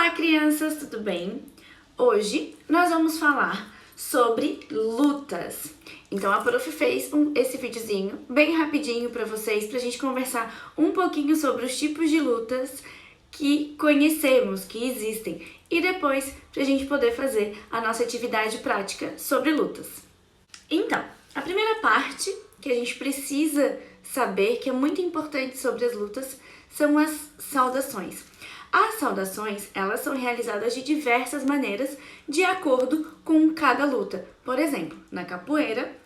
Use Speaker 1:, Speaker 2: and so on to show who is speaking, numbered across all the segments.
Speaker 1: Olá, crianças, tudo bem? Hoje nós vamos falar sobre lutas. Então a prof fez esse videozinho bem rapidinho para vocês, pra gente conversar um pouquinho sobre os tipos de lutas que conhecemos, que existem, e depois pra gente poder fazer a nossa atividade prática sobre lutas. Então, a primeira parte que a gente precisa saber, que é muito importante sobre as lutas, são as saudações. As saudações, elas são realizadas de diversas maneiras, de acordo com cada luta. Por exemplo, na capoeira,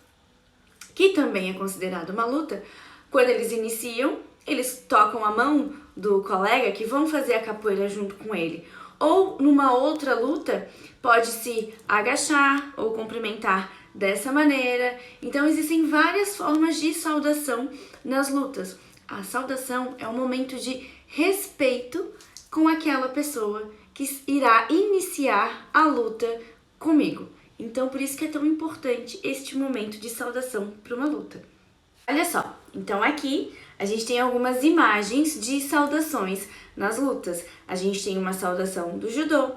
Speaker 1: que também é considerada uma luta, quando eles iniciam, eles tocam a mão do colega que vão fazer a capoeira junto com ele. Ou numa outra luta, pode-se agachar ou cumprimentar dessa maneira. Então, existem várias formas de saudação nas lutas. A saudação é um momento de respeito com aquela pessoa que irá iniciar a luta comigo. Então, por isso que é tão importante este momento de saudação para uma luta. Olha só, então aqui a gente tem algumas imagens de saudações nas lutas. A gente tem uma saudação do judô,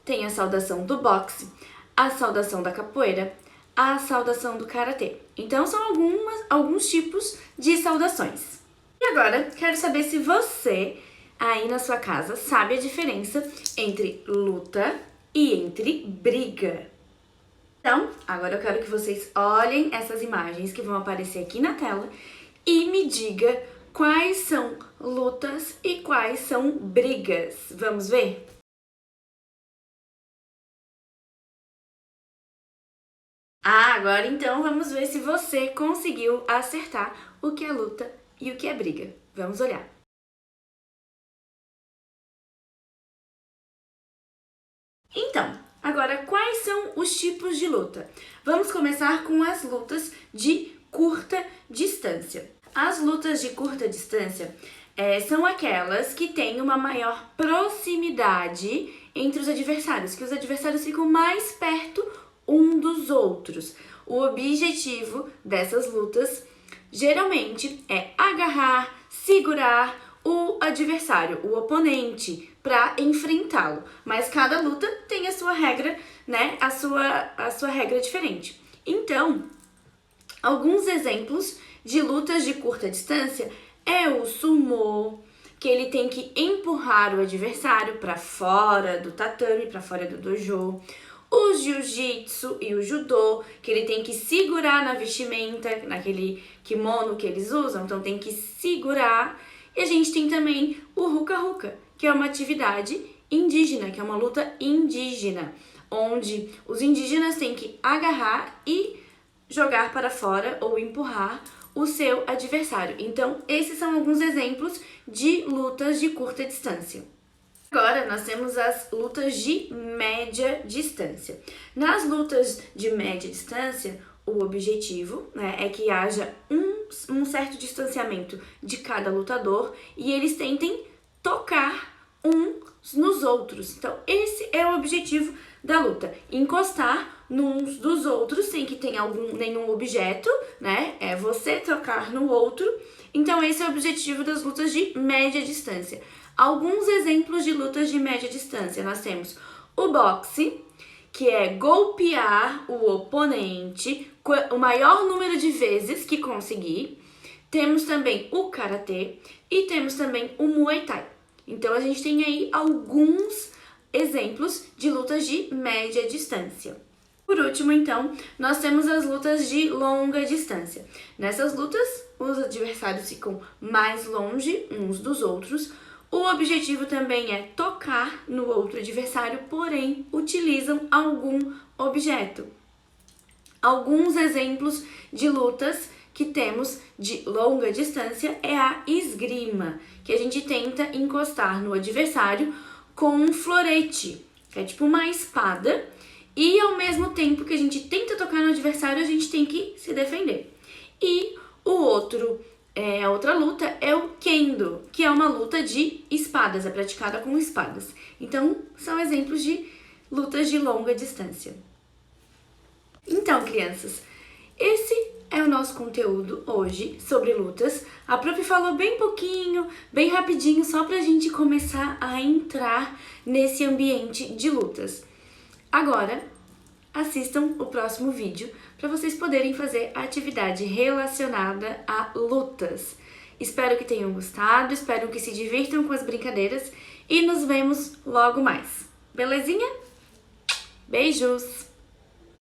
Speaker 1: tem a saudação do boxe, a saudação da capoeira, a saudação do karatê. Então, são alguns tipos de saudações. E agora, quero saber se você, aí na sua casa, sabe a diferença entre luta e entre briga. Então, agora eu quero que vocês olhem essas imagens que vão aparecer aqui na tela e me diga quais são lutas e quais são brigas. Vamos ver? Agora então vamos ver se você conseguiu acertar o que é luta e o que é briga. Vamos olhar. Então, agora quais são os tipos de luta? Vamos começar com as lutas de curta distância. As lutas de curta distância são aquelas que têm uma maior proximidade entre os adversários, que os adversários ficam mais perto um dos outros. O objetivo dessas lutas geralmente é agarrar, segurar o adversário, o oponente, para enfrentá-lo. Mas cada luta tem a sua regra, né? A sua regra diferente. Então, alguns exemplos de lutas de curta distância é o sumô, que ele tem que empurrar o adversário para fora do tatame, para fora do dojo. O jiu-jitsu e o judô, que ele tem que segurar na vestimenta, naquele kimono que eles usam, então tem que segurar. E a gente tem também o ruka-ruka, que é uma atividade indígena, que é uma luta indígena, onde os indígenas têm que agarrar e jogar para fora ou empurrar o seu adversário. Então, esses são alguns exemplos de lutas de curta distância. Agora, nós temos as lutas de média distância. Nas lutas de média distância, o objetivo, né, é que haja um certo distanciamento de cada lutador e eles tentem tocar uns nos outros. Então, esse é o objetivo da luta. Encostar nos dos outros sem que tenha nenhum objeto, né? É você tocar no outro. Então, esse é o objetivo das lutas de média distância. Alguns exemplos de lutas de média distância. Nós temos o boxe, que é golpear o oponente o maior número de vezes que conseguir. Temos também o karatê e temos também o muay thai. Então, a gente tem aí alguns exemplos de lutas de média distância. Por último, então, nós temos as lutas de longa distância. Nessas lutas, os adversários ficam mais longe uns dos outros. O objetivo também é tocar no outro adversário, porém, utilizam algum objeto. Alguns exemplos de lutas que temos de longa distância é a esgrima, que a gente tenta encostar no adversário com um florete, que é tipo uma espada, e ao mesmo tempo que a gente tenta tocar no adversário, a gente tem que se defender. E a outra luta é o kendo, que é uma luta de espadas, é praticada com espadas. Então, são exemplos de lutas de longa distância. Então, crianças, esse é o nosso conteúdo hoje sobre lutas. A prof falou bem pouquinho, bem rapidinho, só pra gente começar a entrar nesse ambiente de lutas. Agora, assistam o próximo vídeo para vocês poderem fazer a atividade relacionada a lutas. Espero que tenham gostado, espero que se divirtam com as brincadeiras e nos vemos logo mais. Belezinha? Beijos!